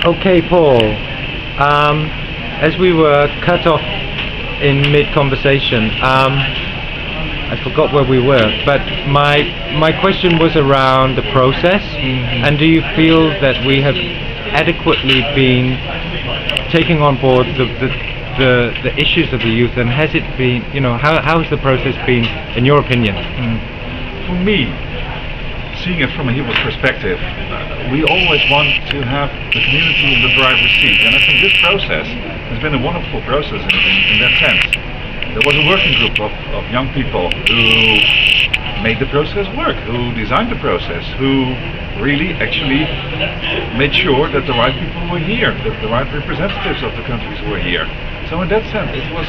Okay, Paul. As we were cut off in mid-conversation, I forgot where we were, but my question was around the process, and do you feel that we have adequately been taking on board the issues of the youth, and has it been, how has the process been, in your opinion? For me, seeing it from a HIVOS perspective, we always want to have the community in the driver's seat, and I think this process has been a wonderful process in that sense. There was a working group of young people who made the process work, who designed the process, who really actually made sure that the right people were here, that the right representatives of the countries were here. So in that sense, it was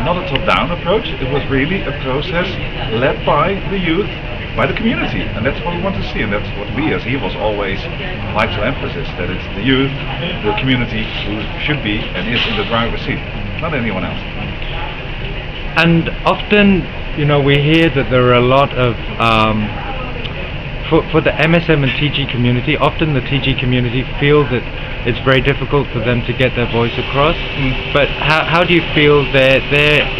not a top-down approach, it was really a process led by the youth, by the community, and that's what we want to see, and that's what we as HIVOS always like to emphasize, that it's the youth, the community who should be and is in the driver's seat, not anyone else. And often, we hear that there are a lot of, for the MSM and TG community, often the TG community feel that it's very difficult for them to get their voice across. But how do you feel their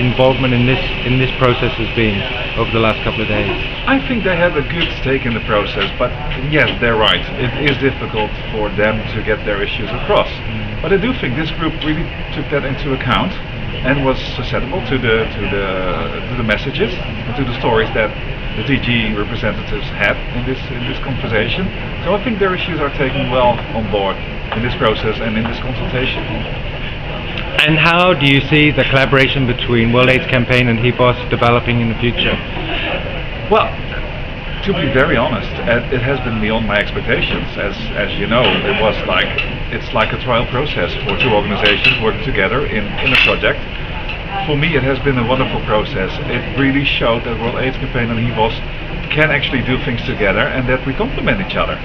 involvement in this process has been over the last couple of days? I think they had a good stake in the process, but yes, they're right. It is difficult for them to get their issues across. But I do think this group really took that into account and was susceptible to the messages and to the stories that the TG representatives had in this conversation. So I think their issues are taken well on board in this process and in this consultation. And how do you see the collaboration between World AIDS Campaign and HIVOS developing in the future? Well, to be very honest, it has been beyond my expectations. As you know, it's like a trial process for two organizations working together in a project. For me, it has been a wonderful process. It really showed that World AIDS Campaign and HIVOS can actually do things together and that we complement each other.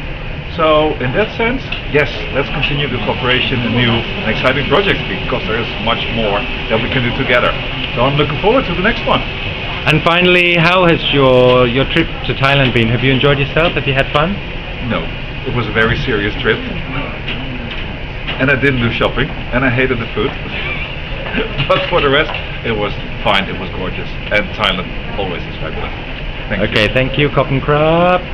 So in that sense, yes, let's continue the cooperation and new and exciting projects, because there is much more that we can do together. So I'm looking forward to the next one. And finally, how has your trip to Thailand been? Have you enjoyed yourself? Have you had fun? No, it was a very serious trip. And I didn't do shopping, and I hated the food. But for the rest, it was fine, it was gorgeous. And Thailand always is fabulous. Thank you. Okay, thank you, Koppen Krab.